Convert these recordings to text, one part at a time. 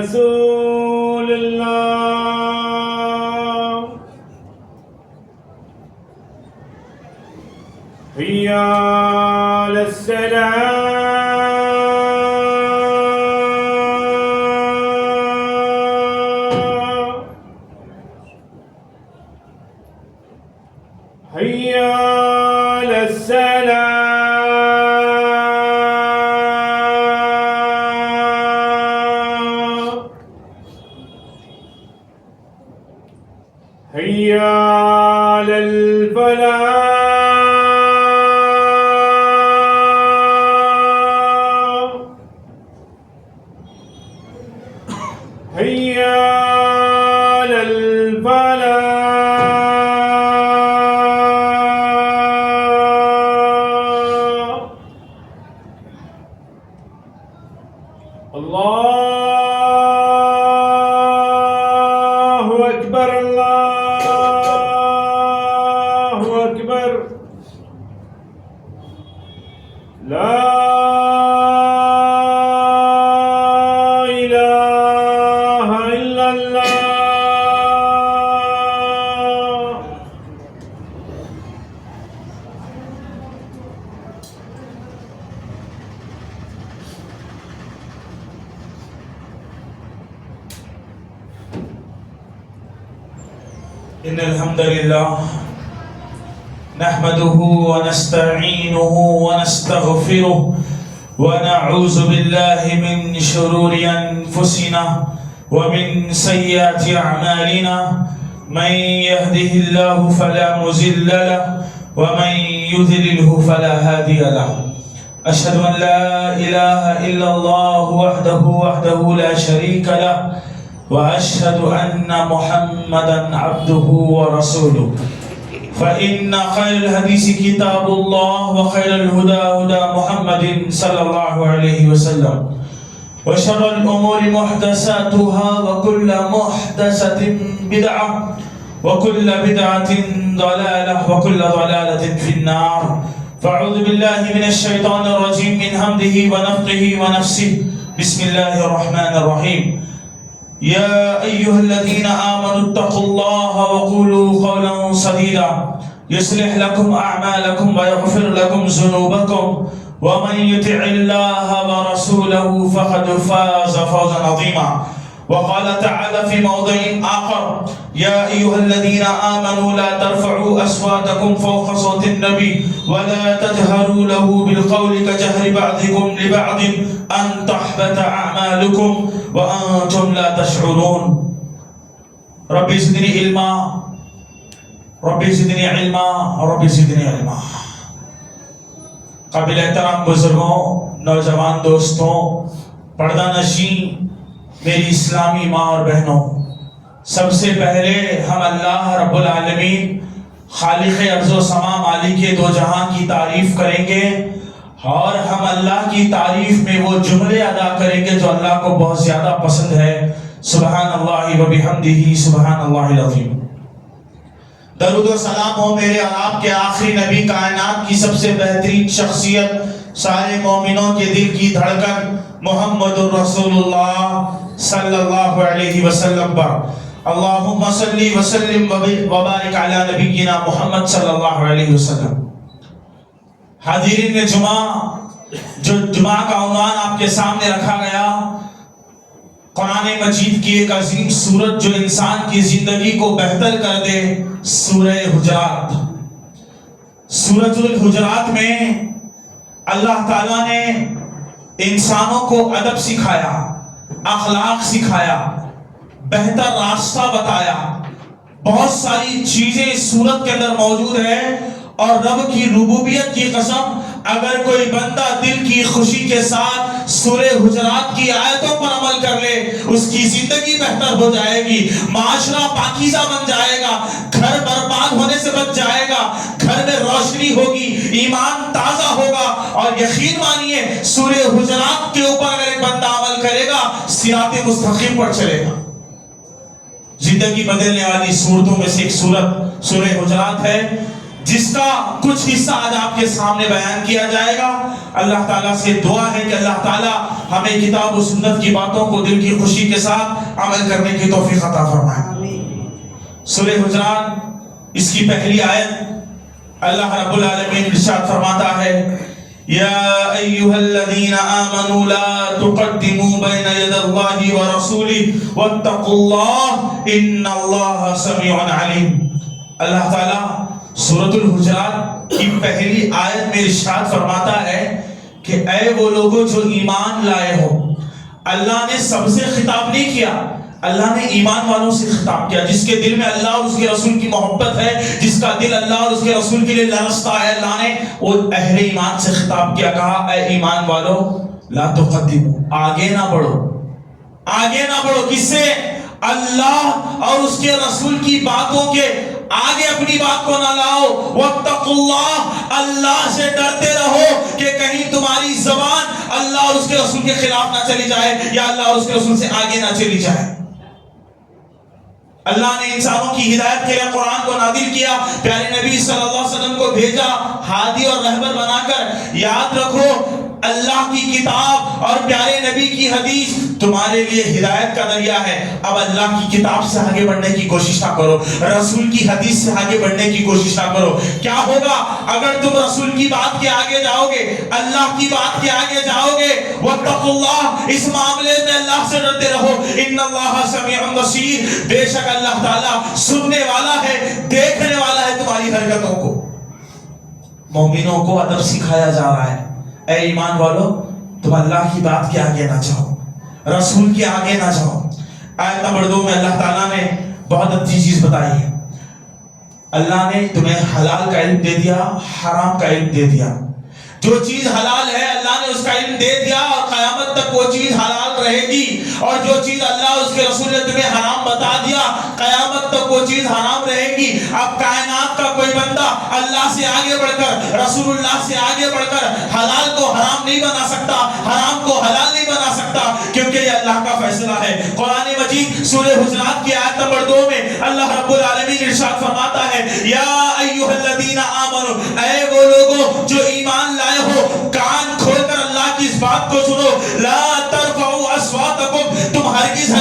رسول اللہ حی علی الصلاۃ حی علی الصلاۃ حی علی الفلاح حی علی الفلاح اللہ اکبر اللہ اکبر لا الہ الا اللہ إن الحمد لله نحمده ونستعينه ونستغفره ونعوذ بالله من شرور أنفسنا ومن سيئات أعمالنا من يهده الله فلا مضل له ومن يضلله فلا هادي له أشهد أن لا إله إلا الله وحده لا شريك له وأشهد أن محمدًا عبده ورسوله فإن خير الحديث كتاب الله وخير الهدى هدى محمد صلى الله عليه وسلم وشر الأمور محدثاتها وكل محدثة بدعة وكل بدعة ضلالة وكل ضلالة في النار فأعوذ بالله من الشيطان الرجيم من همزه ونفخه ونفسه بسم الله الرحمن الرحيم يا أيها الذين آمنوا اتقوا الله وقولوا قولا سديدا يصلح لكم أعمالكم ويغفر لكم ذنوبكم ومن يطع الله ورسوله فقد فاز فوزا عظيما وقال تعالى في موضع آخر يا أيها الذين آمنوا لا ترفعوا أصواتكم فوق صوت النبي ولا تجهروا له بالقول كجهر بعضكم لبعض أن تحبط أعمالكم وأنتم لا تشعرون رب زدني علما رب زدني علما رب زدني علما قابل احترام بزرگوں، نوجوان دوستوں، پردہ نشین میری اسلامی ماں اور بہنوں، سب سے پہلے ہم اللہ رب العالمین خالق ارض و سما مالک دو جہاں کی تعریف کریں گے اور ہم اللہ کی تعریف میں وہ جملے ادا کریں گے جو اللہ کو بہت زیادہ پسند ہے۔ سبحان اللہ و بحمدہ سبحان اللہ العظیم۔ درود و سلام ہو میرے اور آپ کے آخری نبی، کائنات کی سب سے بہترین شخصیت، سارے مومنوں کے دل کی دھڑکن محمد الرسول اللہ صلی اللہ علیہ وسلم پر۔ اللہم صلی وسلم وبارک علی نبینا محمد صلی اللہ علیہ وسلم۔ حاضرین جمعہ، جو جمعہ کا عنوان آپ کے سامنے رکھا گیا، قرآن مجید کی ایک عظیم سورت جو انسان کی زندگی کو بہتر کر دے، سورہ حجرات۔ سورۃ الحجرات میں اللہ تعالیٰ نے انسانوں کو ادب سکھایا، اخلاق سکھایا، بہتر راستہ بتایا۔ بہت ساری چیزیں اس سورت کے اندر موجود ہے، اور رب کی ربوبیت کی قسم، اگر کوئی بندہ دل کی خوشی کے ساتھ سورہ حجرات کی آیتوں پر عمل کر لے، اس کی زندگی بہتر ہو جائے گی، معاشرہ پاکیزہ بن جائے گا، گھر برباد ہونے سے بچ جائے گا، گھر میں روشنی ہوگی، ایمان تازہ ہوگا۔ اور یقین مانیے سورہ حجرات کے اوپر اگر ایک بندہ عمل کرے گا، صراط مستقیم پر چلے گا۔ زندگی بدلنے والی صورتوں میں سے ایک سورت سورہ حجرات ہے۔ جس کا کچھ حصہ آج آپ کے سامنے بیان کیا جائے گا. اللہ تعالیٰ سے دعا ہے کہ اللہ تعالیٰ ہمیں کتاب و سنت کی باتوں کو دل کی خوشی کے ساتھ عمل کرنے کی توفیق عطا فرمائے. سورہ حجرات اس کی پہلی آیت اللہ رب العالمین ارشاد فرماتا ہے یا ایھا الذین آمنوا لا تقدموا بین یدی اللہ ورسولہ واتقوا اللہ ان اللہ سمیع علیم. اللہ تعالیٰ سورۃ الحجرات کی پہلی آیت میں ارشاد فرماتا ہے کہ اے وہ لوگوں جو ایمان لائے ہو. اللہ نے سب سے خطاب نہیں کیا, اللہ نے ایمان والوں سے خطاب کیا, جس کے دل میں اللہ اور اس کے رسول کی محبت ہے, جس کا دل اللہ اور اس کے رسول کے لیے لرزتا ہے. اللہ نے وہ اہل ایمان سے خطاب کیا, کہا اے ایمان والو لا تقدموا, آگے نہ بڑھو, آگے نہ بڑھو. کس سے؟ اللہ اور اس کے رسول کی باتوں کے آگے اپنی بات کو نہ لاؤ. واتقوا اللہ, اللہ سے ڈرتے رہو کہ کہیں تمہاری زبان اللہ اور اس کے رسول کے خلاف نہ چلی جائے یا اللہ اور اس کے رسول سے آگے نہ چلی جائے. اللہ نے انسانوں کی ہدایت کے لیے قرآن کو نازل کیا, پیارے نبی صلی اللہ علیہ وسلم کو بھیجا ہادی اور رہبر بنا کر. یاد رکھو اللہ کی کتاب اور پیارے نبی کی حدیث تمہارے لیے ہدایت کا ذریعہ ہے. اب اللہ کی کتاب سے آگے بڑھنے کی کوشش نہ کرو, رسول کی حدیث سے آگے بڑھنے کی کوشش نہ کرو. کیا ہوگا اگر تم رسول کی بات کے آگے جاؤ گے, اللہ کی بات کے آگے جاؤ گے؟ واتقوا اللہ, اس معاملے میں اللہ سے ڈرتے رہو. ان اللہ سمیع بصیر, بے شک اللہ تعالیٰ سننے والا ہے, دیکھنے والا ہے تمہاری حرکتوں کو. مومنوں کو ادب سکھایا جا رہا ہے. اے ایمان والو تم اللہ کی بات کے آگے نہ جاؤ, رسول کے آگے نہ جاؤ. آیت نمبر 2 میں اللہ تعالیٰ نے بہت اچھی چیز بتائی ہے. اللہ نے تمہیں حلال کا علم دے دیا, حرام کا علم دے دیا. جو چیز حلال ہے اللہ نے اس کا علم دے دیا اور قیامت تک وہ چیز حلال رہے گی, اور جو چیز اللہ اس کے رسول نے تمہیں حرام بتا دیا قیامت تک وہ چیز حرام رہے گی. اب کائنات کا کوئی بندہ اللہ سے آگے بڑھ کر, رسول اللہ سے آگے بڑھ کر حلال کو حرام نہیں بنا سکتا, حرام کو حلال نہیں بنا سکتا, کیونکہ یہ اللہ کا فیصلہ ہے. قرآن مجید سورہ حجرات کی آیت نمبر 2 میں اللہ رب العالمین ارشاد فرماتا ہے یا ایھا الذین آمنوا, اے وہ لوگوں جو ایمان لائے ہو, کان کھول کر اللہ کی اس بات کو سنو. لا ترفعوا اصواتکم, تم ہرگز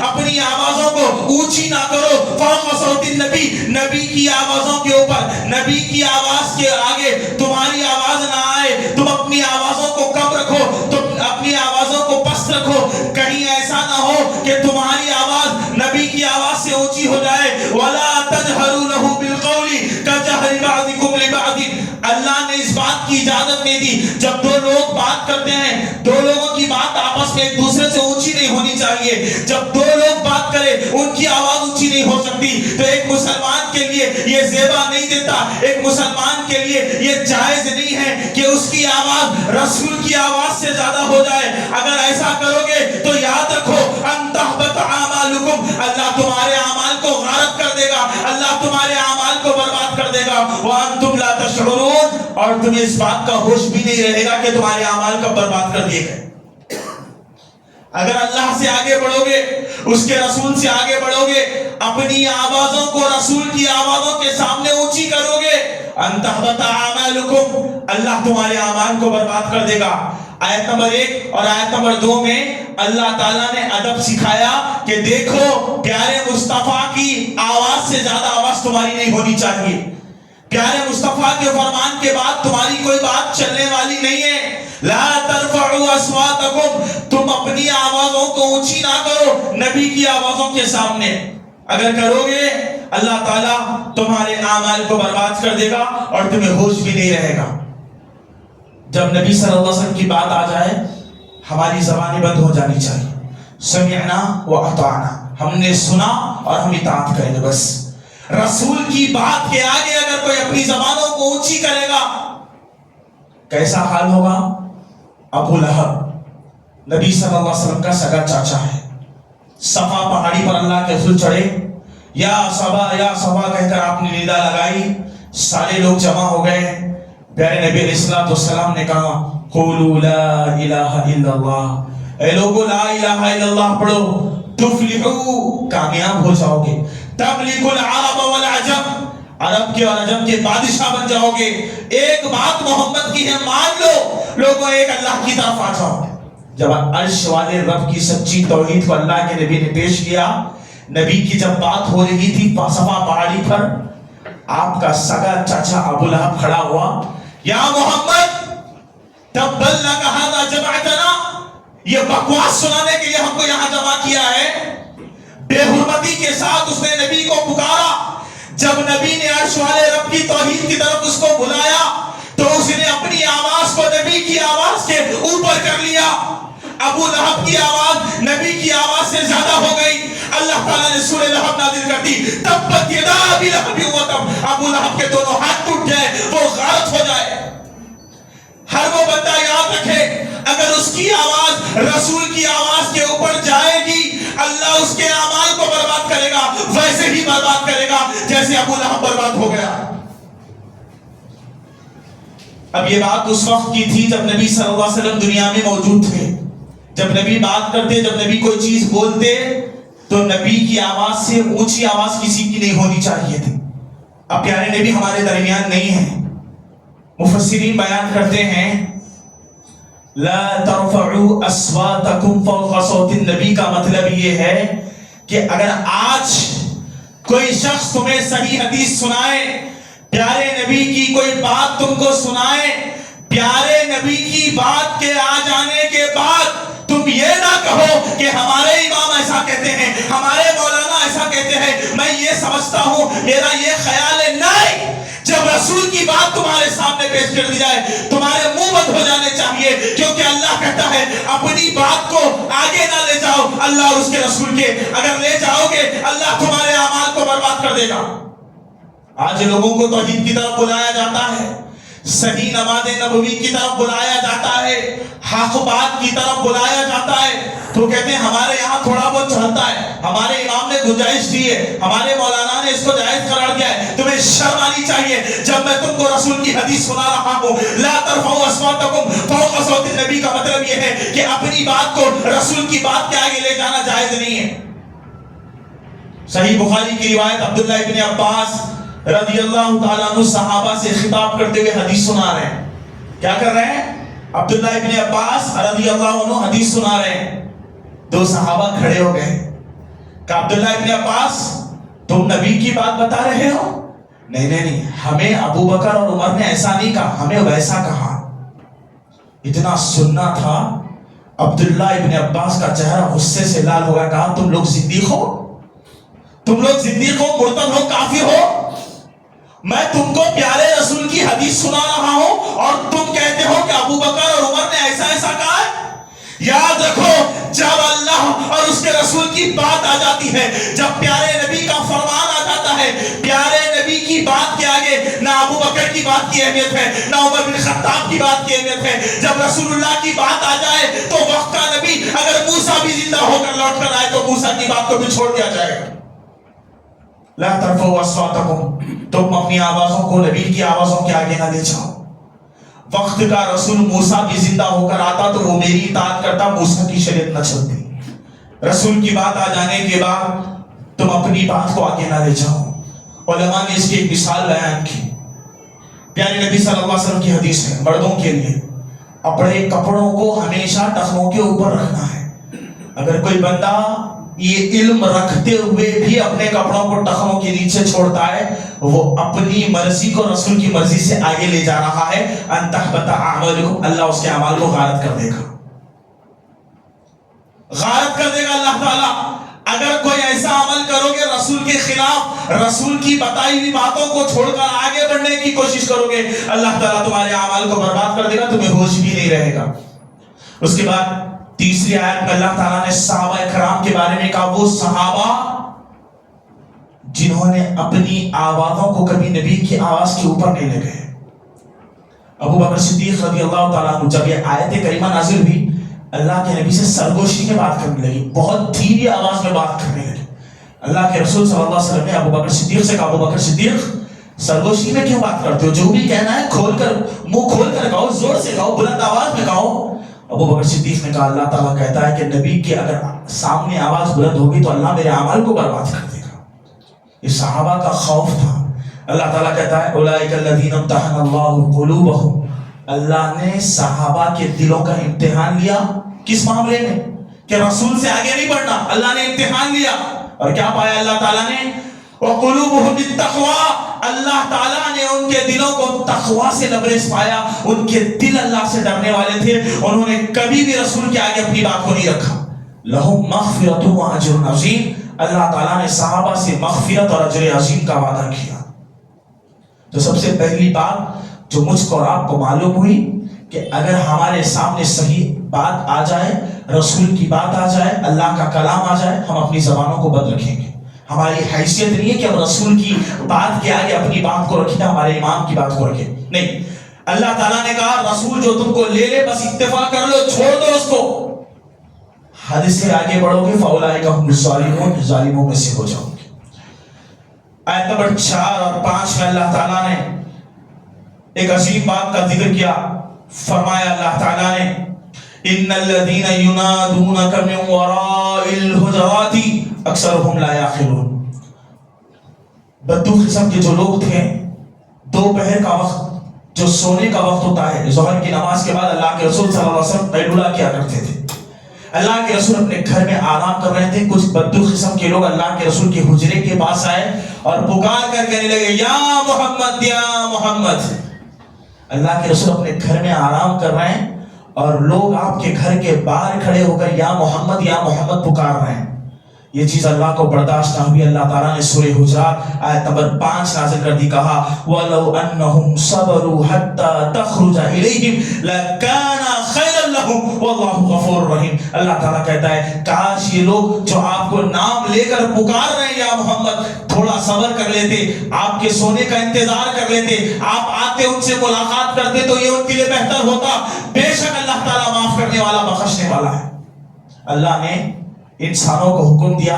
اپنی آوازوں کو اونچی نہ کرو. فوق صوت النبی, نبی کی آوازوں کے اوپر, نبی کی آواز کے آگے تمہاری آواز نہ آئے. تم اپنی آوازوں کو کم رکھو, تم اپنی آوازوں کو پست رکھو. کہیں ایسا نہ ہو کہ تمہاری آواز نبی کی آواز سے اونچی ہو جائے. ولا تجهروا له بالقول كجهر بعضكم لبعض, اللہ نے اس بات کی اجازت نہیں دی. جب دو لوگ بات کرتے ہیں, دو لوگوں کی بات آپس میں ایک دوسرے سے اونچی نہیں ہونی چاہیے. جب دو لوگ بات کریں ان کی آواز اونچی نہیں ہو سکتی. تو ایک مسلمان کے لیے یہ زیبا نہیں دیتا, ایک مسلمان کے لیے یہ جائز نہیں ہے کہ اس کی آواز رسول کی آواز سے زیادہ ہو جائے. اگر ایسا کرو گے تو یاد رکھو ان تحبط اعمالکم, اللہ تمہارے اعمال کو غارت کر دے گا, اللہ تمہارے اعمال کو برباد کر دے گا. وانتم لا تشعرون, اور تمہیں اس بات کا ہوش بھی نہیں رہے گا کہ تمہارے اعمال کب برباد کر دیے گئے. اگر اللہ سے آگے بڑھو گے, اس کے رسول سے آگے بڑھو گے, اپنی آوازوں کو رسول کی آوازوں کے سامنے اونچی کرو گے, ان تحبط اعمالکم, اللہ تمہارے اعمال کو برباد کر دے گا. آیت نمبر 1 اور آیت نمبر 2 میں اللہ تعالیٰ نے ادب سکھایا کہ دیکھو پیارے مصطفیٰ کی آواز سے زیادہ آواز تمہاری نہیں ہونی چاہیے. پیارے مصطفیٰ کے فرمان کے بعد تمہاری کوئی بات چلنے والی نہیں ہے. لا ترفعوا اصواتکم, تم اپنی آوازوں کو اونچی نہ کرو نبی کی آوازوں کے سامنے. اگر کرو گے اللہ تعالیٰ تمہارے اعمال کو برباد کر دے گا اور تمہیں ہوش بھی نہیں رہے گا. جب نبی صلی اللہ علیہ وسلم کی بات آ جائے ہماری زبانیں بند ہو جانی چاہیے. سمعنا واطعنا, ہم نے سنا اور ہم اطاعت کریں گے بس. رسول کی بات کے آگے اگر کوئی اپنی زبانوں کو اونچی کرے گا کیسا حال ہوگا؟ ابو لہب نبی صلی اللہ علیہ وسلم کا سگا چاچا ہے. صفا پہاڑی پر اللہ کے رسول چڑھے, یا صبا کہہ کر آپ نے ندا لگائی, سارے لوگ جمع ہو گئے. پیارے نبی علیہ الصلوۃ والسلام نے کہا قولوا لا الہ الا اللہ, اے لوگو لا الہ الا اللہ پڑھو, تفلحوا, کامیاب ہو جاؤ گے. تملک العرب والعجم, عرب کے اور عجم کے بادشاہ بن جاؤ گے. ایک بات محمد کی ہے مان لو, لوگوں ایک اللہ کی طرف آ جاؤ. جب عرش والے رب کی سچی توحید کو اللہ کے نبی نے پیش کیا, نبی کی جب بات ہو رہی تھی صفا پہاڑی پر, آپ کا سگا چاچا ابو لہب کھڑا ہوا, یا محمد تبت لک ھذا جمعتنا, یہ بکواس سنانے کے لیے ہم کو یہاں جمع کیا ہے. بے حرمتی کے ساتھ اس نے نبی کو پکارا. جب نبی نے عرش والے رب کی توحید کی طرف اس کو بلایا تو اس نے اپنی آواز کو نبی کی آواز کے اوپر کر لیا. ابو لہب کی آواز نبی کی آواز سے زیادہ ہو گئی. اللہ تعالیٰ نے سورہ لہب نازل کر دی, تبت یدا ابی لہب وتب, ابو لہب کے دونوں ہاتھ ٹوٹ جائے, وہ غارت ہو جائے. ہر وہ بندہ یاد رکھے, اگر اس کی آواز رسول کی آواز کے اوپر جائے گی, اللہ اس کے اعمال کو برباد کرے گا, ویسے ہی برباد کرے گا جیسے ابو لہب برباد ہو گیا. اب یہ بات اس وقت کی تھی جب نبی صلی اللہ علیہ وسلم دنیا میں موجود تھے. جب نبی بات کرتے, جب نبی کوئی چیز بولتے تو نبی کی آواز سے اونچی آواز کسی کی نہیں ہونی چاہیے تھی. اب پیارے نبی ہمارے درمیان نہیں ہیں. مفسرین بیان کرتے ہیں لا ترفعوا اصواتکم فوق صوت النبی کا مطلب یہ ہے کہ اگر آج کوئی شخص تمہیں صحیح حدیث سنائے, پیارے نبی کی کوئی بات تم کو سنائے, پیارے نبی کی بات کے آ جانے کے بعد تم یہ نہ کہو کہ ہمارے امام ایسا کہتے ہیں, ہمارے مولانا ایسا کہتے ہیں, میں یہ سمجھتا ہوں, میرا یہ خیال ہے. نہیں, جب رسول کی بات تمہارے سامنے پیش کر دی جائے تمہارے منہ بند ہو جانے چاہیے, کیونکہ اللہ کہتا ہے اپنی بات کو آگے نہ لے جاؤ اللہ اور اس کے رسول کے. اگر لے جاؤ گے اللہ تمہارے اعمال کو برباد کر دے گا. آج لوگوں کو توحید کی طرف بلایا جاتا ہے, صحیح نماز نبوی کی طرف بلایا جاتا ہے, حق بات کی طرف بلایا جاتا ہے, تو کہتے ہیں ہمارے یہاں تھوڑا بہت چلتا ہے, ہمارے امام نے گنجائش دی ہے, ہمارے مولانا نے اس کو جائز قرار دیا ہے. تمہیں شرم آنی چاہیے جب میں تم کو رسول کی حدیث سنا رہا ہوں. لا ترفعوا اصواتکم فوق صوت النبی کا مطلب یہ ہے کہ اپنی بات کو رسول کی بات کے آگے لے جانا جائز نہیں ہے. صحیح بخاری کی روایت, عبداللہ ابن عباس رضی اللہ تعالیٰ عنہ صحابہ سے خطاب کرتے ہوئے حدیث سنا رہے ہیں. کیا کر رہے ہیں؟ عبداللہ ابن عباس رضی اللہ عنہ حدیث سنا رہے ہیں. دو صحابہ کھڑے ہو گئے, کہا عبداللہ ابن عباس تم نبی کی بات بتا رہے ہو؟ نہیں نہیں نہیں, ہمیں ابو بکر اور عمر نے ایسا نہیں کہا, ہمیں ویسا کہا. اتنا سننا تھا, عبداللہ ابن عباس کا چہرہ غصے سے لال ہو گیا. کہا تم لوگ زندیق ہو, تم لوگ زندیق ہو, مرتد ہو, کافر ہو. میں تم کو پیارے رسول کی حدیث سنا رہا ہوں اور تم کہتے ہو کہ ابو بکر اور عمر نے ایسا ایسا کہا ہے. یاد رکھو, جب اللہ اور اس کے رسول کی بات آ جاتی ہے, جب پیارے نبی کا فرمان آ جاتا ہے, پیارے نبی کی بات کے آگے نہ ابو بکر کی بات کی اہمیت ہے, نہ عمر بن خطاب کی بات کی اہمیت ہے. جب رسول اللہ کی بات آ جائے تو وقت کا نبی اگر موسیٰ بھی زندہ ہو کر لوٹ کر آئے تو موسیٰ کی بات کو بھی چھوڑ دیا جائے گا. لا ترفعوا اصواتکم, تم اپنی آوازوں کو نبی کی آوازوں کے آگے نہ لے جاؤ. وقت کا رسول موسیٰ بھی زندہ ہو کر آتا تو وہ میری اطاعت کرتا, موسیٰ کی شریعت نہ چلتی. رسول کی بات آ جانے کے بعد تم اپنی بات کو آگے نہ لے جاؤ. علماء نے اس کی ایک مثال بیان کی. پیارے نبی صلی اللہ علیہ وسلم کی حدیث ہے, مردوں کے لیے اپنے کپڑوں کو ہمیشہ ٹخنوں کے اوپر رکھنا ہے. اگر کوئی بندہ یہ علم رکھتے ہوئے بھی اپنے کپڑوں کو ٹخنوں کے نیچے چھوڑتا ہے, وہ اپنی مرضی کو رسول کی مرضی سے آگے لے جا رہا ہے. ان تحبط اعمالکم, اللہ اس کے اعمال کو غارت کر دے گا, غارت کر دے گا اللہ تعالیٰ. اگر کوئی ایسا عمل کرو گے رسول کے خلاف, رسول کی بتائی ہوئی باتوں کو چھوڑ کر آگے بڑھنے کی کوشش کرو گے, اللہ تعالیٰ تمہارے اعمال کو برباد کر دے گا, تمہیں ہوش بھی نہیں رہے گا. اس کے بعد تیسری آیت میں اللہ تعالیٰ نے صحابہ کرام کے بارے میں کہا, وہ صحابہ جنہوں نے اپنی آوازوں کو کبھی نبی کی آواز کے اوپر نہیں لے گئے. ابو بکر صدیق رضی اللہ تعالیٰ عنہ, جب یہ آیت کریمہ نازل ہوئی, اللہ کے نبی سے سرگوشی میں بات کرنے لگی, بہت دھیمی آواز میں بات کرنے لگی. اللہ کے رسول صلی اللہ علیہ وسلم نے ابو بکر صدیق سے کہا, ابو بکر صدیق سرگوشی میں کیوں بات کرتے ہو؟ جو بھی کہنا ہے کھول کر, منہ کھول کر کہو, زور سے کہو, بلند آواز میں کہو. ابو بکر صدیق نے کہا, اللہ تعالیٰ کہتا ہے کہ نبی کی اگر سامنے آواز بلند ہوگی تو اللہ میرے اعمال کو برباد کر دے گا. یہ صحابہ کا خوف تھا. اللہ تعالیٰ کہتا ہے اولئک الذین امتحن اللہ قلوبہم، اللہ نے صحابہ کے دلوں کا امتحان لیا. کس معاملے میں؟ کہ رسول سے آگے نہیں بڑھنا. اللہ نے امتحان لیا اور کیا پایا اللہ تعالیٰ نے؟ وقلوبہم بالتقویٰ، اللہ تعالیٰ نے ان کے دلوں کو تقویٰ سے لبریز پایا. ان کے دل اللہ سے ڈرنے والے تھے، انہوں نے کبھی بھی رسول کے آگے اپنی بات کو نہیں رکھا. لہم مغفرۃ و اجر عظیم، اللہ تعالیٰ نے صحابہ سے مغفرت اور اجر عظیم کا وعدہ کیا. تو سب سے پہلی بات جو مجھ کو اور آپ کو معلوم ہوئی کہ اگر ہمارے سامنے صحیح بات آ جائے، رسول کی بات آ جائے، اللہ کا کلام آ جائے، ہم اپنی زبانوں کو بند رکھیں گے. ہماری حیثیت نہیں ہے کہ ہم رسول کی بات کے آگے اپنی بات کو رکھیں، ہمارے امام کی بات کو رکھیں. نہیں، اللہ تعالیٰ نے کہا رسول جو تم کو لے لے بس اتفاق کر لو، چھوڑ دو اس کو. حد سے آگے بڑھو گے فاولئک هم الظالمون، ظالموں میں سے ہو جاؤ گے. آیت نمبر 4 اور 5 میں اللہ تعالیٰ نے ایک عظیم بات کا ذکر کیا. فرمایا اللہ تعالیٰ نے ان الذین ینادونک من وراء الحجرات اکثرهم لا یعقلون. بدو قسم کے جو لوگ تھے، دوپہر کا وقت جو سونے کا وقت ہوتا ہے، ظہر کی نماز کے بعد اللہ کے رسول صلی اللہ علیہ وسلم قیلولہ کیا کرتے تھے. اللہ کے رسول اپنے گھر میں آرام کر رہے تھے. کچھ بدو قسم کے لوگ اللہ کے رسول کے حجرے کے پاس آئے اور پکار کر کہنے لگے یا محمد یا محمد. اللہ کے رسول اپنے گھر میں آرام کر رہے ہیں اور لوگ آپ کے گھر کے باہر کھڑے ہو کر یا محمد پکار رہے ہیں. یہ چیز اللہ کو برداشت نہ ہوئی. اللہ تعالیٰ نے سورہ حجرات آیت نمبر 5 نازل کر دی. کہا وَلَوْ أَنَّهُمْ صَبَرُوا حَتَّى تَخْرُجَ إِلَيْهِمْ لَكَانَ خَيْرًا لَهُمْ وَاللَّهُ غَفُورٌ رَحِيمٌ. اللہ تعالیٰ کہتا ہے کاش یہ لوگ جو آپ کو نام لے کر پکار رہے ہیں یا محمد، تھوڑا صبر کر لیتے، آپ کے سونے کا انتظار کر لیتے، آپ آتے ان سے ملاقات کرتے تو یہ ان کے لیے بہتر ہوتا. بے شک اللہ تعالیٰ معاف کرنے والا، بخشنے والا ہے. اللہ نے انسانوں کو حکم دیا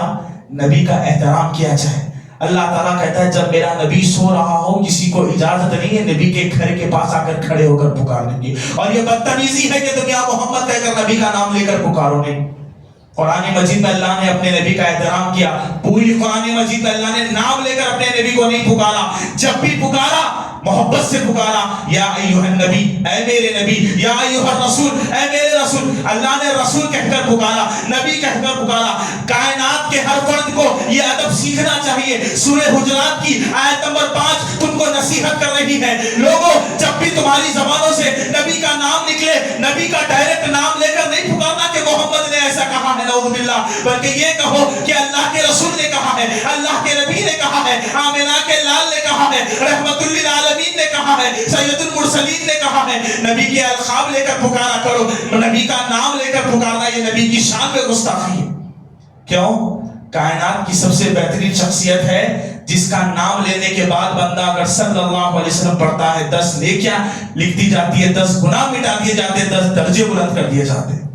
نبی کا احترام کیا جائے. اللہ تعالیٰ کہتا ہے جب میرا نبی سو رہا ہو کسی کو اجازت نہیں ہے نبی کے گھر کے پاس آ کر کھڑے ہو کر پکارنے کی. اور یہ بدتمیزی ہے کہ تم یا محمد کہہ کر نبی کا نام لے کر پکارو. نہیں، قرآن مجید میں اللہ نے اپنے نبی کا احترام کیا. پوری قرآن مجید میں اللہ نے نام لے کر اپنے نبی کو نہیں پکارا. جب بھی پکارا محبت سے پکارا، یا ایھا النبی، اے میرے نبی، یا ایھا الرسول، اے میرے رسول. اللہ نے رسول کہہ کر پکارا، نبی کہہ کر پکارا. کائنات کے ہر فرد کو یہ ادب سیکھنا چاہیے. سورہ حجرات کی آیت نمبر 5 تم کو نصیحت کر رہی ہے. لوگوں جب بھی تمہاری زبانوں سے نبی کا نام نکلے، نبی کا ڈائریکٹ نام لے کر نہیں پکارنا کہ محمد نے ایسا کہا ہے نعوذ باللہ، بلکہ یہ کہو کہ اللہ کے رسول نے کہا ہے، اللہ کے نبی نے کہا ہے، آمنہ کے لال نے کہا ہے، رحمت للعالمین نے کہا ہے، سید المرسلین نے کہا ہے. نبی کے القاب لے کر پکارا کرو. نبی کا نام لے کر پکارنا یہ نبی کی شان میں گستاخی ہے. کیوں؟ کائنات کی سب سے بہترین شخصیت ہے جس کا نام لینے کے بعد بندہ اگر صلی اللہ علیہ وسلم پڑھتا ہے 10 نیکیاں لکھ دی جاتی ہے، 10 گناہ مٹا دیے جاتے ہیں، 10 درجے بلند کر دیے جاتے ہیں.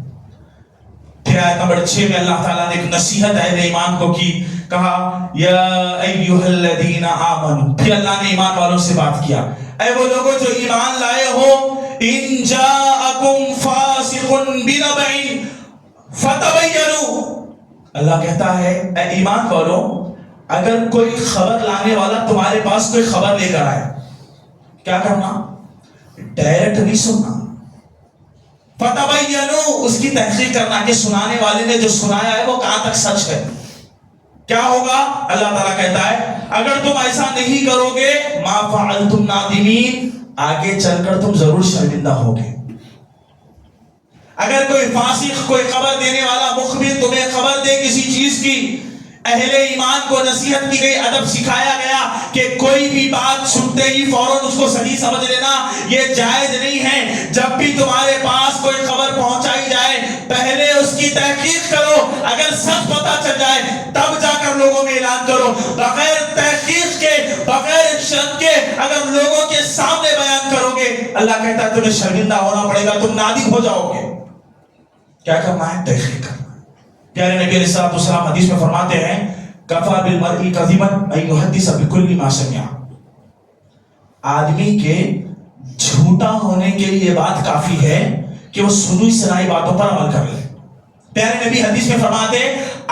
پھر آیت نمبر 6 میں اللہ تعالیٰ نے ایک نصیحت اہل ایمان کو کی. کہا یا ایھا الذین آمنوا. پھر اللہ نے ایمان والوں سے بات کیا، اے وہ لوگوں جو ایمان لائے ہو، ان جاءکم فاسق بنبأ فتبینوا. اللہ کہتا ہے اے ایمان والوں اگر کوئی خبر لانے والا تمہارے پاس کوئی خبر لے کر آئے، کیا کرنا؟ ڈائریکٹ نہیں سننا. فتبینوا، اس کی تحقیق کرنا کہ سنانے والے نے جو سنایا ہے وہ کہاں تک سچ ہے. کیا ہوگا؟ اللہ تعالیٰ کہتا ہے اگر تم ایسا نہیں کرو گے ما فعلتم نادمین، آگے چل کر تم ضرور شرمندہ ہوگے. اگر کوئی فاسق، کوئی خبر دینے والا مخبر تمہیں خبر دے کسی چیز کی، اہل ایمان کو نصیحت کی گئی، ادب سکھایا گیا کہ کوئی بھی بات سنتے ہی فوراً اس کو صحیح سمجھ لینا یہ جائز نہیں ہے. جب بھی تمہارے پاس کوئی خبر پہنچائی جائے پہلے اس کی تحقیق کرو. اگر سچ پتہ چل جائے تب جا کر لوگوں میں اعلان کرو. بغیر تحقیق کے، بغیر شک کے اگر لوگوں کے سامنے بیان کرو گے اللہ کہتا ہے تمہیں شرمندہ ہونا پڑے گا، تم نادم ہو جاؤ گے. کیا کرنا ہے؟ تحقیق کرنا. پیارے نبی علیہ الصلوۃ والسلام حدیث میں فرماتے ہیں کفا بالمرء کذبا ان یحدث بکل ما سمع. آدمی کے جھوٹا ہونے کے لیے بات کافی ہے کہ وہ سنی سنائی باتوں پر عمل کر لے. پیارے نبی حدیث میں فرماتے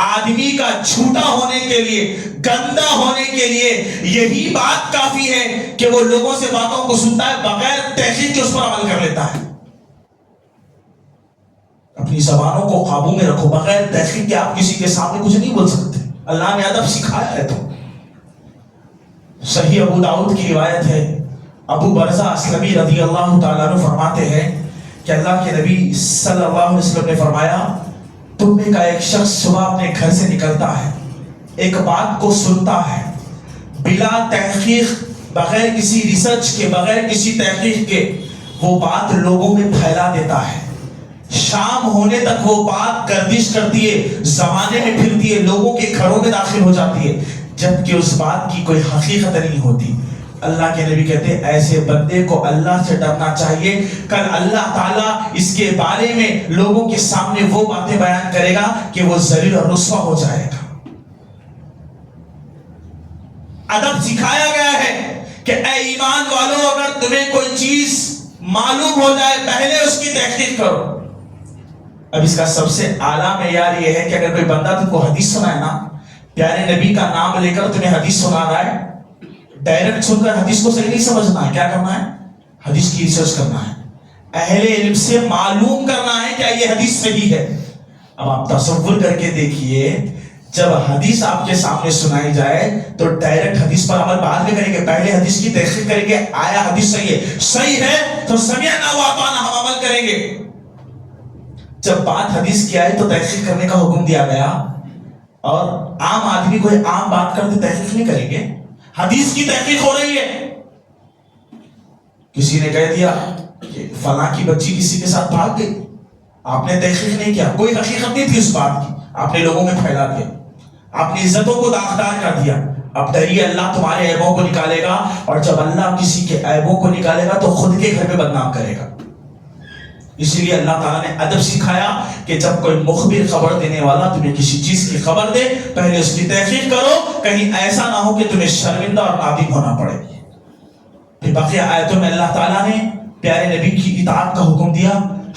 آدمی کا جھوٹا ہونے کے لیے، گندا ہونے کے لیے یہی بات کافی ہے کہ وہ لوگوں سے باتوں کو سنتا ہے، بغیر تحقیق کے اس پر عمل کر لیتا ہے۔ اپنی زبانوں کو قابو میں رکھو، بغیر تحقیق کے آپ کسی کے سامنے کچھ نہیں بول سکتے، اللہ نے ادب سکھایا ہے۔ تو صحیح ابو داؤد کی روایت ہے، ابو برزہ اسلمی رضی اللہ تعالیٰ عنہ فرماتے ہیں کہ اللہ کے نبی صلی اللہ علیہ وسلم نے فرمایا تم میں کا ایک شخص صبح اپنے گھر سے نکلتا ہے، ایک بات کو سنتا ہے، بلا تحقیق، بغیر کسی ریسرچ کے، بغیر کسی تحقیق کے وہ بات لوگوں میں پھیلا دیتا ہے، شام ہونے تک وہ بات گردش کرتی ہے، زمانے میں پھرتی ہے، لوگوں کے گھروں میں داخل ہو جاتی ہے، جبکہ اس بات کی کوئی حقیقت نہیں ہوتی۔ اللہ کے نبی کہتے ہیں ایسے بندے کو اللہ سے ڈرنا چاہیے، کل اللہ تعالیٰ اس کے بارے میں لوگوں کے سامنے وہ باتیں بیان کرے گا کہ وہ ذلیل اور رسوا ہو جائے گا۔ ادب سکھایا گیا ہے کہ اے ایمان والو، اگر تمہیں کوئی چیز معلوم ہو جائے پہلے اس کی تحقیق کرو۔ اب اس کا سب سے اعلیٰ معیار یہ ہے کہ اگر کوئی بندہ تم کو حدیث سنائے نا، پیارے نبی کا نام لے کر تمہیں حدیث سنا رہا ہے، ڈائریکٹ سن کر حدیث کو صحیح نہیں سمجھنا ہے، کیا کرنا ہے؟ حدیث کی ریسرچ کرنا ہے، اہل علم سے معلوم کرنا ہے کہ یہ حدیث صحیح ہے۔ اب آپ تصور کر کے دیکھیے، جب حدیث آپ کے سامنے سنائی جائے تو ڈائریکٹ حدیث پر عمل بعد میں کریں گے، پہلے حدیث کی تحقیق کریں گے، آیا حدیث صحیح ہے تو سمعنا و اطعنا، ہم عمل کریں گے۔ جب بات حدیث کی آئی تو تحقیق کرنے کا حکم دیا گیا، اور عام آدمی کوئی عام بات کرتے تحقیق نہیں کریں گے، حدیث کی تحقیق ہو رہی ہے۔ کسی نے کہہ دیا کہ فلاں کی بچی کسی کے ساتھ بھاگ گئی، آپ نے تحقیق نہیں کیا، کوئی حقیقت نہیں تھی اس بات کی، آپ نے لوگوں میں پھیلا دیا، آپ نے عزتوں کو داغدار کر دیا۔ اب ڈریے اللہ تمہارے عیبوں کو نکالے گا، اور جب اللہ کسی کے عیبوں کو نکالے گا تو خود کے گھر میں بدنام کرے گا۔ اسی لیے اللہ تعالیٰ نے ادب سکھایا کہ جب کوئی مخبر خبر دینے والا تمہیں کسی چیز کی خبر دے، پہلے اس کی تحقیق کرو، کہیں ایسا نہ ہو کہ تمہیں شرمندہ اور نادم ہونا پڑے۔ پھر بقیہ آیتوں میں اللہ تعالیٰ نے پیارے نبی کی اطاعت کا حکم دیا،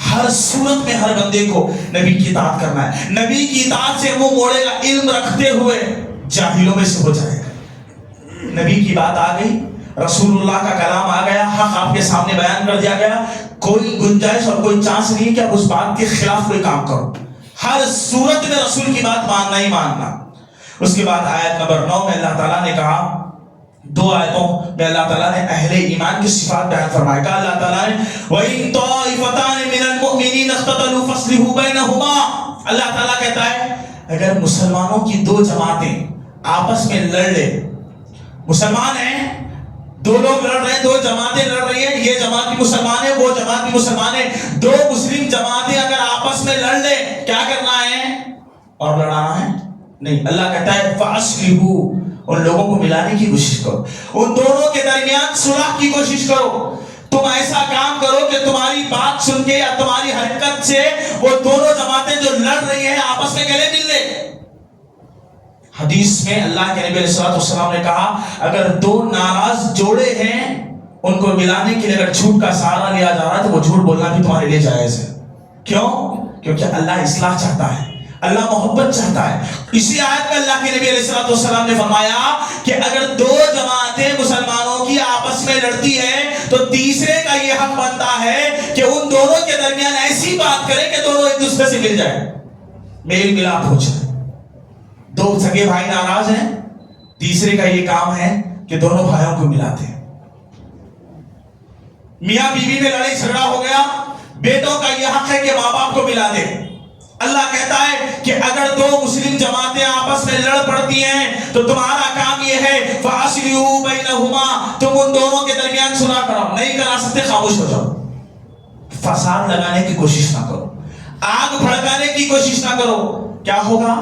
ہر صورت میں ہر بندے کو نبی کی اطاعت کرنا ہے، نبی کی اطاعت سے منہ موڑے گا، علم رکھتے ہوئے جاہلوں میں سے ہو جائے گا۔ نبی کی بات آ گئی، رسول اللہ کا کلام آ گیا، حق آپ کے سامنے بیان کر دیا گیا، کوئی گنجائش اور کوئی چانس نہیں کہ آپ اس بات کے خلاف کوئی کام کرو، ہر صورت میں رسول کی بات ماننا ہی ماننا۔ اس کے بعد آیت نمبر 9 میں اللہ تعالیٰ نے کہا، دو آیتوں میں اللہ تعالیٰ نے اہل ایمان کی صفات بیان فرمایا، کہا اللہ تعالیٰ نے وَإِن طَائِفَتَانِ مِنَ الْمُؤْمِنِينَ اقْتَتَلُوا فَأَصْلِحُوا بَيْنَهُمَا۔ اللہ تعالیٰ کہتا ہے اگر مسلمانوں کی دو جماعتیں آپس میں لڑ لے، مسلمان ہیں، دو لوگ لڑ رہے ہیں، دو جماعتیں لڑ رہی ہیں، یہ جماعت بھی مسلمان ہے، وہ جماعت بھی مسلمان ہے، دو مسلم جماعتیں اگر آپس میں لڑ لے، کیا کرنا ہے؟ اور لڑانا ہے نہیں، اللہ کہتا ہے فَأَصْلِحُوا، ان لوگوں کو ملانے کی کوشش کرو، ان دونوں کے درمیان صلح کی کوشش کرو۔ تم ایسا کام کرو کہ تمہاری بات سن کے یا تمہاری حرکت سے وہ دونوں جماعتیں جو لڑ رہی ہیں آپس میں گلے مل لے۔ حدیث میں اللہ کے نبی علیہ السلام نے کہا اگر دو ناراض جوڑے ہیں ان کو ملانے کے لیے اگر جھوٹ کا سہارا لیا جا رہا ہے تو وہ جھوٹ بولنا بھی تمہارے لیے جائز ہے۔ کیوں؟ کیونکہ اللہ اصلاح چاہتا ہے، اللہ محبت چاہتا ہے۔ اسی آیت میں اللہ کے نبی علیہ السلام نے فرمایا کہ اگر دو جماعتیں مسلمانوں کی آپس میں لڑتی ہیں تو تیسرے کا یہ حق بنتا ہے کہ ان دونوں کے درمیان ایسی بات کرے کہ دونوں ایک دوسرے سے مل جائیں، میل ملاپ ہو جائے۔ دو سگے بھائی ناراض ہیں، تیسرے کا یہ کام ہے کہ دونوں بھائیوں کو ملاتے ہیں۔ میاں بیوی میں لڑائی جھگڑا ہو گیا، بیٹوں کا یہ حق ہے کہ ماں باپ کو ملا دے۔ اللہ کہتا ہے کہ اگر دو مسلم جماعتیں آپس میں لڑ پڑتی ہیں تو تمہارا کام یہ ہے فَأَصْلِحُوا بَيْنَهُمَا، تم ان دونوں کے درمیان صلح کرو، نہیں کرا سکتے خاموش ہو جاؤ، فساد لگانے کی کوشش نہ کرو، آگ بھڑکانے کی کوشش نہ کرو۔ کیا ہوگا؟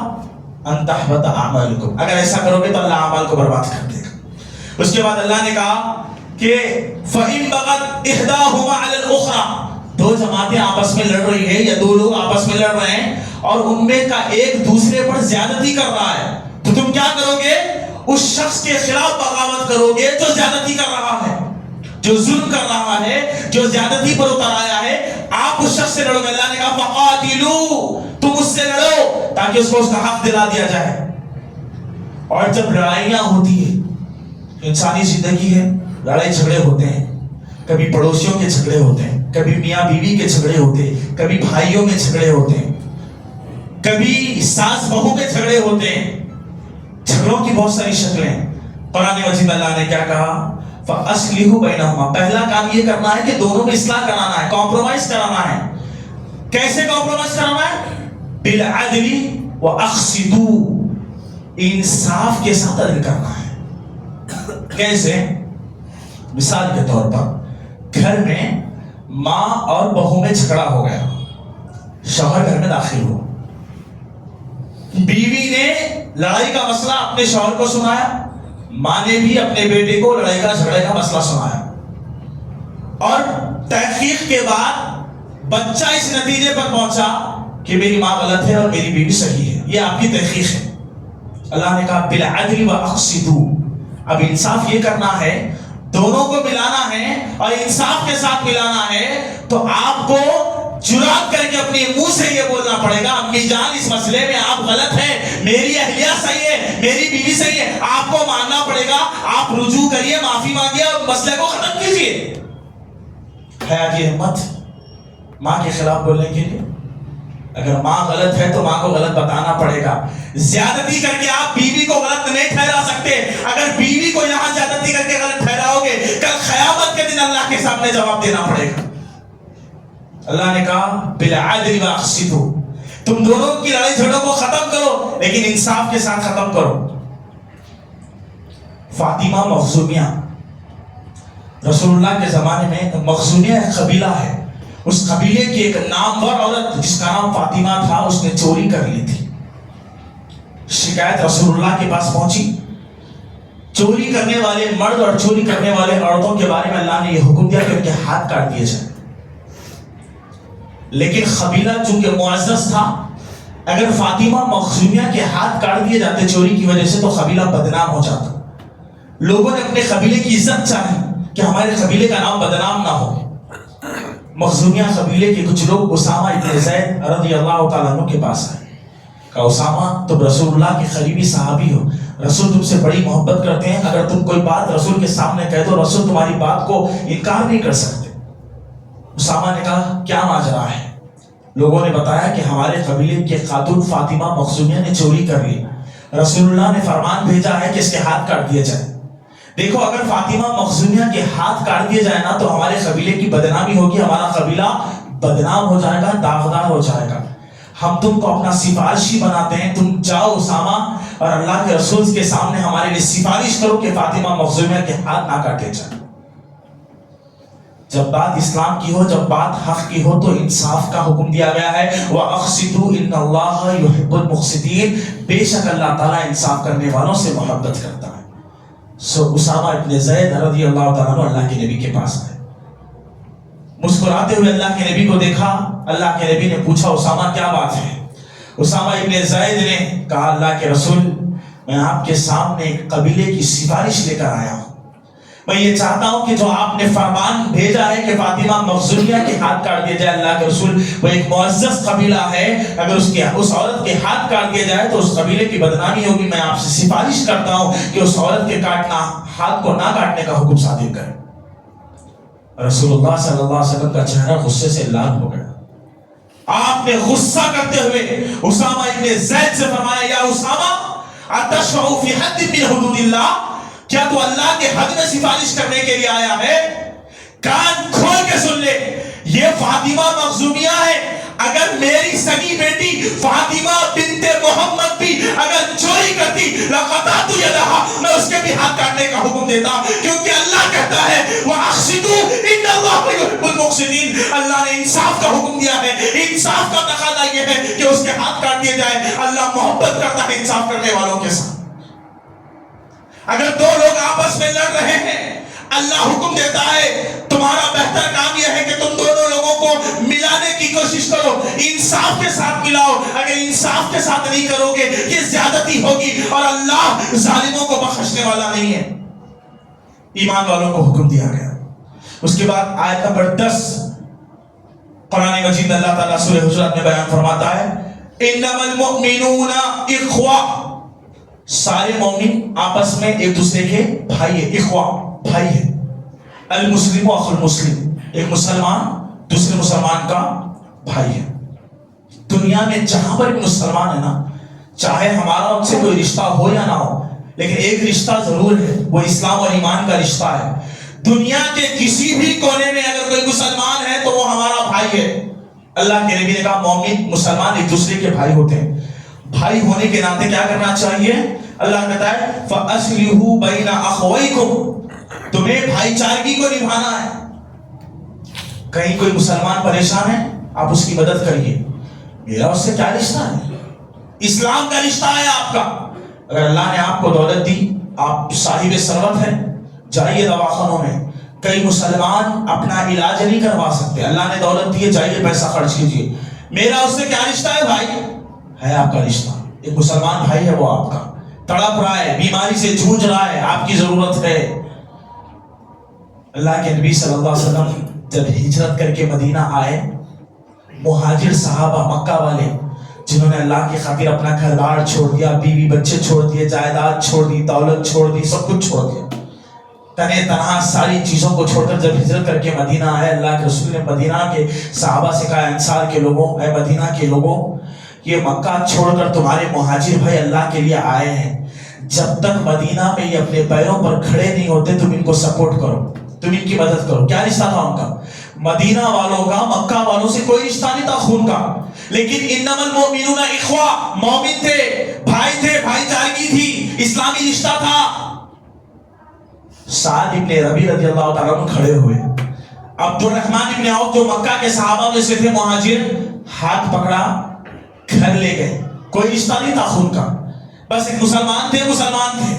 ان تحبط اعمالکم، اگر ایسا کرو گے تو اللہ اعمال کو برباد کر دے گا۔ اس کے بعد اللہ نے کہا کہ فَإِن بَغَتْ إِحْدَاهُمَا عَلَى الْأُخْرَى، دو جماعتیں آپس میں لڑ رہی ہیں یا دو لوگ آپس میں لڑ رہے ہیں اور ان میں کا ایک دوسرے پر زیادتی کر رہا ہے تو تم کیا کرو گے؟ اس شخص کے خلاف بغاوت کرو گے جو زیادتی کر رہا ہے، جو ظلم کر رہا ہے، جو زیادتی پر اتر آیا ہے، آپ اس شخص سے لڑو گے۔ اللہ نے کہا فَقَاتِلُوا، تم اس اس سے لڑو تاکہ اس کو اس کا حق دلا دیا جائے. اور جب لڑائیاں ہوتی ہیں، انسانی زندگی ہے، لڑائی جھگڑے ہوتے ہیں، کبھی پڑوسیوں کے جھگڑے ہوتے ہیں، کبھی میاں بیوی کے جھگڑے ہوتے ہیں، کبھی بھائیوں میں جھگڑے ہوتے ہیں، کبھی ساس بہو کے جھگڑے ہوتے ہیں. جھگڑوں کی بہت ساری شکلیں ہیں. قرآن مجید میں اللہ نے کیا کہا؟ فَأَصْلِحُوا بَيْنَهُمَا. پہلا کام یہ کرنا ہے کہ دونوں میں اصلاح کرانا ہے، کمپرومائز کرانا ہے. کیسے کمپرومائز کرانا ہے؟ بِالْعَدْلِ وَأَقْسِطُوا. انصاف کے ساتھ عدل کرنا ہے. کیسے؟ مثال کے طور پر گھر میں ماں اور بہو میں جھگڑا ہو گیا، شوہر گھر میں داخل ہوا، بیوی نے لڑائی کا مسئلہ اپنے شوہر کو سنایا، ماں نے بھی اپنے بیٹے کو لڑائی کا جھگڑے کا مسئلہ سنایا، اور تحقیق کے بعد بچہ اس نتیجے پر پہنچا کہ میری ماں غلط ہے اور میری بیوی صحیح ہے. یہ آپ کی تحقیق ہے. اللہ نے کہا بالعدل واقسطوا. اب انصاف یہ کرنا ہے، دونوں کو ملانا ہے اور انصاف کے ساتھ ملانا ہے. تو آپ کو جرات کر کے اپنے منہ سے یہ بولنا پڑے گا امی جان اس مسئلے میں آپ غلط ہیں، میری اہلیہ صحیح ہے، میری بیوی صحیح ہے. آپ کو ماننا پڑے گا. آپ رجوع کریے، معافی مانگیے اور مسئلے کو ختم کیجیے. ہے آج یہ ہمت ماں کے خلاف بولنے کے لیے؟ اگر ماں غلط ہے تو ماں کو غلط بتانا پڑے گا. زیادتی کر کے آپ بیوی کو غلط نہیں ٹھہرا سکتے. اگر بیوی کو یہاں زیادتی کر کے غلط ٹھہراؤ گے، کل قیامت کے دن اللہ کے سامنے جواب دینا پڑے گا. اللہ نے کہا بالعدل واقسطوا. تم دونوں کی لڑائی جھگڑوں کو ختم کرو لیکن انصاف کے ساتھ ختم کرو. فاطمہ مخزومیہ، رسول اللہ کے زمانے میں مخزومیہ ایک قبیلہ ہے. اس قبیلے کی ایک نامور عورت جس کا نام فاطمہ تھا، اس نے چوری کر لی تھی. شکایت رسول اللہ کے پاس پہنچی. چوری کرنے والے مرد اور چوری کرنے والے عورتوں کے بارے میں اللہ نے یہ حکم دیا کہ ان کے ہاتھ کاٹ دیے جائیں. لیکن قبیلہ چونکہ معزز تھا، اگر فاطمہ مخزومیہ کے ہاتھ کاٹ دیے جاتے چوری کی وجہ سے تو قبیلہ بدنام ہو جاتا. لوگوں نے اپنے قبیلے کی عزت چاہی کہ ہمارے قبیلے کا نام بدنام نہ ہو. مخزومیہ قبیلے کے کچھ لوگ اسامہ ابن زید رضی اللہ تعالیٰ عنہ کے پاس آئے. کہا اسامہ تم رسول اللہ کے قریبی صحابی ہو، رسول تم سے بڑی محبت کرتے ہیں، اگر تم کوئی بات رسول کے سامنے کہہ دو رسول تمہاری بات کو انکار نہیں کر سکتے. اسامہ نے کہا کیا ماجرا ہے؟ لوگوں نے بتایا کہ ہمارے قبیلے کے خاتون فاطمہ مخزومیہ نے چوری کر لی، رسول اللہ نے فرمان بھیجا ہے کہ اس کے ہاتھ کاٹ دیے جائیں. دیکھو اگر فاطمہ مخزومیہ کے ہاتھ کاٹ دیے جائے نا تو ہمارے قبیلے کی بدنامی ہوگی، ہمارا قبیلہ بدنام ہو جائے گا، داغدار ہو جائے گا. ہم تم کو اپنا سفارشی بناتے ہیں، تم جاؤ اسامہ اور اللہ کے رسول کے سامنے ہمارے لیے سفارش کرو کہ فاطمہ مخزومیہ کے ہاتھ نہ کاٹے جائیں. جب بات اسلام کی ہو، جب بات حق کی ہو تو انصاف کا حکم دیا گیا ہے. وَأَقْسِطُوا إِنَّ اللَّهَ يُحِبُّ الْمُقْسِطِينَ. بے شک اللہ تعالیٰ انصاف کرنے والوں سے محبت کرتا ہے. اسامہ ابن زید رضی اللہ تعالیٰ عنہ اللہ کے نبی کے پاس آئے. مسکراتے ہوئے اللہ کے نبی کو دیکھا. اللہ کے نبی نے پوچھا اسامہ کیا بات ہے؟ اسامہ ابن زید نے کہا اللہ کے رسول میں آپ کے سامنے ایک قبیلے کی سفارش لے کر آیا ہوں. میں یہ چاہتا ہوں کہ جو آپ نے فرمان بھیجا ہے کہ فاطمہ مخزومیہ کے ہاتھ کاٹ دیے جائے، اللہ کے رسول وہ ایک معزز قبیلہ ہے، اگر اس عورت کے ہاتھ کاٹ دیے جائے تو اس قبیلے کی بدنامی ہوگی. میں آپ سے سفارش کرتا ہوں کہ اس عورت کے ہاتھ کو نہ کاٹنے کا حکم صادر کریں. رسول اللہ صلی اللہ علیہ وسلم کا چہرہ غصے سے لال ہو گیا. آپ نے غصہ کرتے ہوئے اسامہ ابن زید سے فرمایا یا اسامہ اتشفع فی حد من حدود اللہ، کیا تو اللہ کے حد میں سفارش کرنے کے لیے آیا ہے؟ کان کھول کے سن لے، یہ فاطمہ مخزومیہ ہے. اگر میری سگی بیٹی فاطمہ بنت محمد بھی اگر چوری کرتی لقطعت یدہا، میں اس کے بھی ہاتھ کاٹنے کا حکم دیتا، کیونکہ اللہ کہتا ہے وَأَقْسِطُوا إِنَّ اللَّهَ يُحِبُّ الْمُقْسِطِينَ. اللہ نے انصاف کا حکم دیا ہے. انصاف کا تقاضا یہ ہے کہ اس کے ہاتھ کاٹ دیے جائیں. اللہ محبت کرتا ہے انصاف کرنے والوں کے ساتھ. اگر دو لوگ آپس میں لڑ رہے ہیں، اللہ حکم دیتا ہے تمہارا بہتر کام یہ ہے کہ تم دونوں لوگوں کو ملانے کی کوشش کرو، انصاف کے ساتھ ملاؤ. اگر انصاف کے ساتھ نہیں کرو گے یہ زیادتی ہوگی اور اللہ ظالموں کو بخشنے والا نہیں ہے. ایمان والوں کو حکم دیا گیا. اس کے بعد آیت نمبر 10 قرآن مجید میں اللہ تعالیٰ سورہ حجرات میں بیان فرماتا ہے انما المؤمنون اخوہ، سارے مومن آپس میں ایک دوسرے کے بھائی ہے، اخوہ بھائی ہے. المسلم اخو المسلم، ایک مسلمان دوسرے مسلمان کا بھائی ہے. دنیا میں جہاں پر بھی مسلمان ہے نا، چاہے ہمارا ان سے کوئی رشتہ ہو یا نہ ہو، لیکن ایک رشتہ ضرور ہے، وہ اسلام اور ایمان کا رشتہ ہے. دنیا کے کسی بھی کونے میں اگر کوئی مسلمان ہے تو وہ ہمارا بھائی ہے. اللہ کے نبی نے کہا مومن مسلمان ایک دوسرے کے بھائی ہوتے ہیں. بھائی ہونے کے ناطے کیا کرنا چاہیے؟ اللہ کہتا ہے فَأَصْلِحُوا بَيْنَ أَخَوَيْكُمْ، تمہیں بھائی چارگی کو نبھانا ہے. کہیں کوئی مسلمان پریشان ہے، آپ اس کی مدد کریے. میرا اس سے کیا رشتہ ہے؟ اسلام کا رشتہ ہے آپ کا. اگر اللہ نے آپ کو دولت دی، آپ صاحب ثروت ہیں، جائیے دواخانوں میں. کئی مسلمان اپنا علاج نہیں کروا سکتے، اللہ نے دولت دی ہے، جائیے پیسہ خرچ کیجیے. میرا اس سے کیا رشتہ ہے؟ بھائی ہے آپ کا رشتہ. ایک مسلمان بھائی ہے، وہ آپ کا تڑپ رہا ہے، بیماری سے جھوج رہا ہے، آپ کی ضرورت ہے. اللہ کے نبی صلی اللہ علیہ وسلم جب ہجرت کر کے مدینہ آئے، مہاجر صحابہ مکہ والے جنہوں نے اللہ کی خاطر اپنا گھر بار چھوڑ دیا، بیوی بچے چھوڑ دیے، جائیداد چھوڑ دی، دولت چھوڑ دی، سب کچھ چھوڑ دیا، تنے تنہا ساری چیزوں کو چھوڑ کر جب ہجرت کر کے مدینہ آئے، اللہ کے رسول نے مدینہ کے صحابہ سے کہا انصار کے لوگوں، اے مدینہ کے لوگوں، یہ مکہ چھوڑ کر تمہارے مہاجر بھائی اللہ کے لیے آئے ہیں، جب تک مدینہ میں یہ اپنے پیروں پر کھڑے نہیں ہوتے تم ان کو سپورٹ کرو، تم ان کی مدد کرو. کیا رشتہ تھا ان کا؟ مدینہ والوں کا مکہ والوں سے کوئی رشتہ نہیں تھا خون کا، لیکن انما المؤمنون اخوہ، مومن تھے، بھائی تھے، بھائی چارگی تھی، اسلامی رشتہ تھا. سعد ابن ربیع رضی اللہ تعالیٰ عنہ کھڑے ہوئے، عبد الرحمن ابن عوف جو مکہ کے صحابہ میں سے تھے مہاجر، ہاتھ پکڑا، گھر لے گئے. کوئی رشتہ نہیں تھا خون کا، بس ایک مسلمان تھے، مسلمان تھے.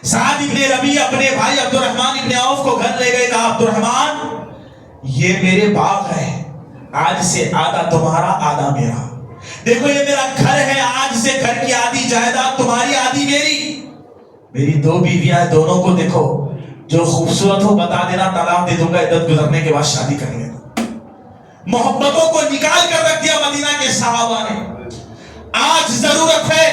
سعد ابن ربیع اپنے بھائی عبد الرحمن ابن عوف کو گھر لے گئے، کہا عبد الرحمن یہ میرے باغ ہے، آج سے آدھا تمہارا آدھا میرا. دیکھو یہ میرا گھر ہے، آج سے گھر کی آدھی جائیداد تمہاری، آدھی میری. میری دو بیویاں ہیں، دونوں کو دیکھو، جو خوبصورت ہو بتا دینا، طلاق دے دوں گا، عدت گزرنے کے بعد شادی کریں گے. محبتوں کو نکال کر رکھ دیا مدینہ کے صحابہ نے. آج ضرورت ہے،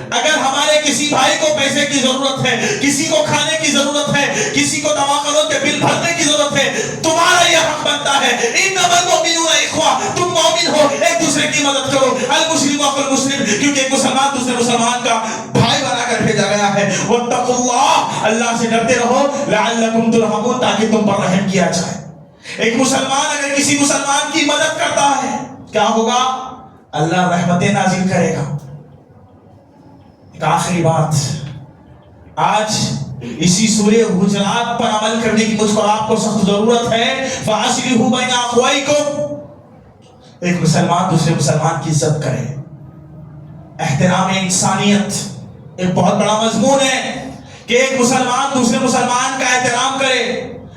اگر ہمارے کسی بھائی کو پیسے کی ضرورت ہے، کسی کو کھانے کی ضرورت ہے، کسی کو دواخانوں کے بل بھرنے کی ضرورت ہے، تمہارا یہ حق بنتا ہے. انما المؤمنون اخوہ، تم مومن ہو، ایک دوسرے کی مدد کرو. المسلم اخو المسلم، کیونکہ ایک مسلمان دوسرے مسلمان کا بھائی بنا کر بھیجا گیا ہے. واتقوا اللہ، اللہ سے ڈرتے رہو، لعلکم ترحمون، تاکہ تم پر رحم کیا جائے. ایک مسلمان اگر کسی مسلمان کی مدد کرتا ہے، کیا ہوگا؟ اللہ رحمتیں نازل کرے گا. ایک آخری بات، آج اسی سورہ حجرات پر عمل کرنے کی مجھ کو آپ کو سخت ضرورت ہے. فَأَصْلِحُوا بَيْنَ أَخَوَيْكُمْ، ایک مسلمان دوسرے مسلمان کی عزت کرے. احترام انسانیت ایک بہت بڑا مضمون ہے کہ ایک مسلمان دوسرے مسلمان کا احترام کرے.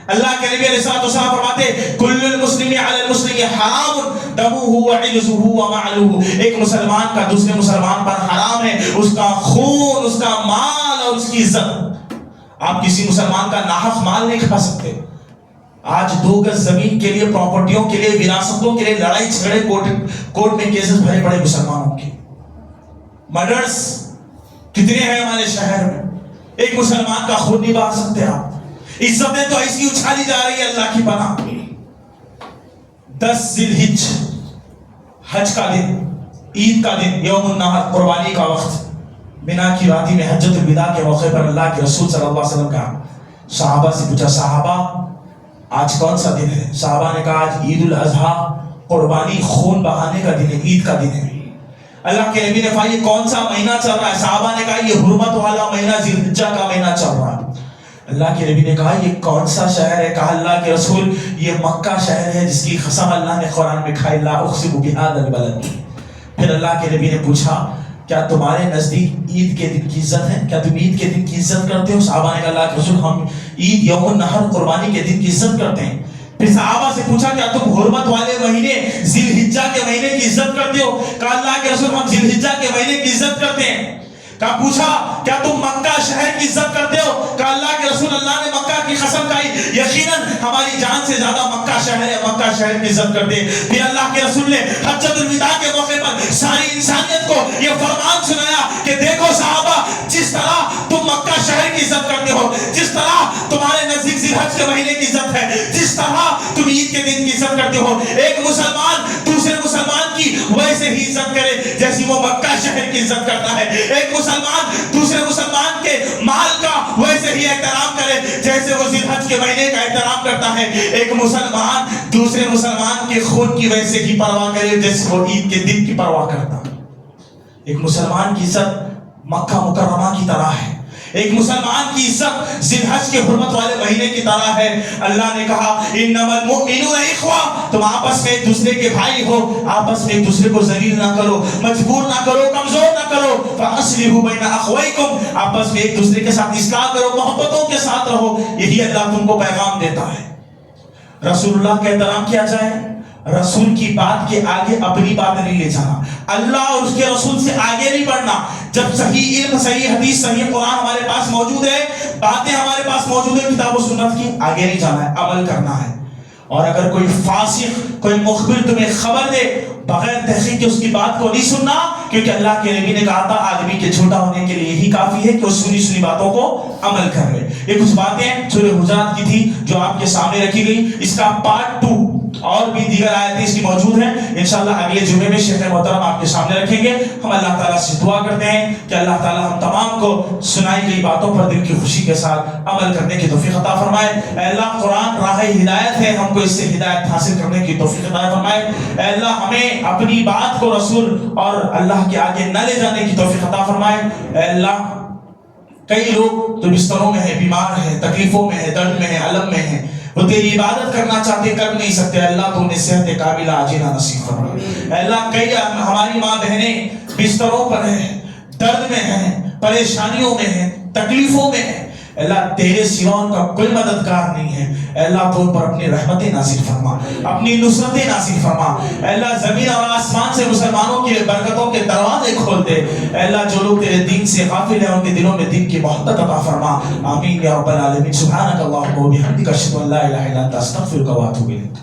اللہ کے نبی علیہ الصلوۃ والسلام فرماتے کل المسلم علی المسلم حرام دمہ وعرضہ ومالہ، ایک مسلمان کا دوسرے مسلمان پر حرام ہے، اس کا خون، اس کا مال اور اس کی عزت. آپ کسی مسلمان کا ناحق مال نہیں کھا سکتے. آج 2 گز زمین کے لیے، پراپرٹیوں کے لیے، وراثتوں کے لیے لڑائی جھگڑے، کورٹ میں کیسز بھرے پڑے مسلمانوں کے. مرڈرز کتنے ہیں ہمارے شہر میں، ایک مسلمان کا خون نہیں بہا سکتے آپ. عزتیں تو ایسی اچھالی جا رہی ہے اللہ کی پناہ. 10 ذی الحج، حج کا دن، عید کا دن، یوم النحر، قربانی کا وقت، مینا کی وادی میں حجۃ الوداع کے موقع پر اللہ کے رسول صلی اللہ علیہ وسلم کا صحابہ سے پوچھا صحابہ آج کون سا دن ہے؟ صحابہ نے کہا آج عید الاضحیٰ، قربانی خون بہانے کا دن ہے، عید کا دن ہے. اللہ کے نبی نے فرمایا یہ کون سا مہینہ چل رہا ہے؟ صحابہ نے کہا یہ حرمت والا مہینہ ذی الحجہ کا مہینہ چل رہا ہے. اللہ کے نبی نے کہا یہ کون سا شہر ہے؟ کہا اللہ کے رسول یہ مکہ شہر ہے جس کی قسم اللہ نے قرآن میں کھائی، لا اقسم بہذا البلد. پھر اللہ کے نبی نے پوچھا کیا تمہارے نزدیک عید کے دن کی عزت ہے؟ کیا تم عید کے دن کی عزت کرتے ہو؟ صحابہ نے کہا اللہ کے رسول ہم عید یوم النحر قربانی کے دن کی عزت کرتے ہیں. پھر صحابہ سے پوچھا کیا تم حرمت والے مہینے ذی الحجہ کے مہینے کی عزت کرتے ہو؟ کہا اللہ کے رسول ہم ذی الحجہ کے مہینے کی عزت کرتے ہیں. کہا پوچھا کیا تم مکہ شہر کی عزت کرتے ہو؟ کہا اللہ کے رسول اللہ نے مکہ کی قسم کھائی یقیناً ہماری جان سے زیادہ مکہ شہر ہے، مکہ شہر کی عزت کرتے۔ پھر اللہ کے رسول نے حجۃ الوداع کے موقع پر ساری انسانیت کو یہ فرمان سنایا کہ دیکھو صحابہ، جس طرح تم مکہ شہر کی عزت کرتے ہو، جس طرح تمہارے نزدیک ذی الحج کے مہینے کی عزت ہے، جس طرح تم عید کے دن کی عزت کرتے ہو، ایک مسلمان دوسرے مسلمان کی ویسے ہی عزت کرے جیسی وہ مکہ شہر کی عزت کرتا ہے۔ ایک مسلمان دوسرے مسلمان کے مال کا ویسے ہی احترام کرے جیسے وہ ذی الحج کے مہینے کا احترام کرتا ہے۔ ایک مسلمان دوسرے مسلمان کے خون کی ویسے ہی پرواہ کرے جیسے وہ عید کے دن کی پرواہ کرتا ہے۔ ایک مسلمان کی عزت مکہ مکرمہ کی طرح ہے، ایک مسلمان کی عزت ذی الحج کے حرمت والے مہینے کی طرح ہے۔ اللہ نے کہا انما المؤمنون اخوہ، تم آپس میں ایک دوسرے کے بھائی ہو، آپس میں ایک دوسرے کو ذلیل نہ کرو، مجبور نہ کرو، کمزور نہ کرو۔ فاصلحوا بین اخویکم، آپس میں ایک دوسرے کے ساتھ اصلاح کرو، محبتوں کے ساتھ رہو۔ یہی اللہ تم کو پیغام دیتا ہے۔ رسول اللہ کا احترام کیا جائے، رسول کی بات کے آگے اپنی بات نہیں لے جانا، اللہ اور اس کے رسول سے آگے نہیں بڑھنا۔ جب صحیح علم، صحیح حدیث، صحیح قرآن ہمارے پاس موجود ہے، باتیں ہمارے پاس موجود ہے کتاب و سنت کی، آگے نہیں جانا ہے، عمل کرنا ہے۔ اور اگر کوئی فاسق، کوئی مخبر تمہیں خبر دے، بغیر تحقیق کے اس کی بات کو نہیں سننا، کیونکہ اللہ کے نبی نے کہا تھا آدمی کے جھوٹا ہونے کے لیے یہی کافی ہے کہ وہ سنی سنی باتوں کو عمل کر لے۔ یہ کچھ باتیں سورہ حجرات کی تھی جو آپ کے سامنے رکھی گئی، اس کا پارٹ 2 اور بھی دیگر آیتیں اس کی موجود ہیں، انشاءاللہ اگلے جمعے میں شیخ محترم آپ کے سامنے رکھیں گے۔ ہم اللہ تعالیٰ سے دعا کرتے ہیں کہ اللہ تعالیٰ ہم تمام کو سنائی گئی باتوں پر دل کی خوشی کے ساتھ عمل کرنے کی توفیق عطا فرمائے۔ اے اللہ قرآن راہ ہدایت ہے، ہم کو اس سے ہدایت حاصل کرنے کی توفیق عطا فرمائے۔ اے اللہ ہمیں اپنی بات کو رسول اور اللہ کے آگے نہ لے جانے کی توفیق عطا فرمائے۔ اے اللہ کئی لوگ جو بستروں میں ہیں، بیمار ہیں، تکلیفوں میں ہیں، درد میں ہیں، علم میں ہیں، وہ تیری عبادت کرنا چاہتے کر نہیں سکتے، اللہ تو انہیں صحت کاملہ عاجلہ نصیب فرما۔ اے اللہ کئی ہماری ماں بہنیں بستروں پر ہیں، درد میں ہیں، پریشانیوں میں ہیں، تکلیفوں میں ہیں، اللہ تیرے سوا ان کا کوئی مددگار نہیں ہے۔ اے اللہ تو ان پر اپنی رحمتیں نازل فرما، اپنی نصرتیں نازل فرما۔ اے اللہ زمین اور آسمان سے مسلمانوں کے برکتوں کے دروازے کھول دے۔ اے اللہ جو لوگ تیرے دین سے غافل ہیں ان کے دلوں میں دین کی محبت عطا فرما۔ آمین یا رب العالمین۔ سبحانک اللہم و بحمدک، اشہد ان لا الہ الا انت، استغفرک و اتوب الیک۔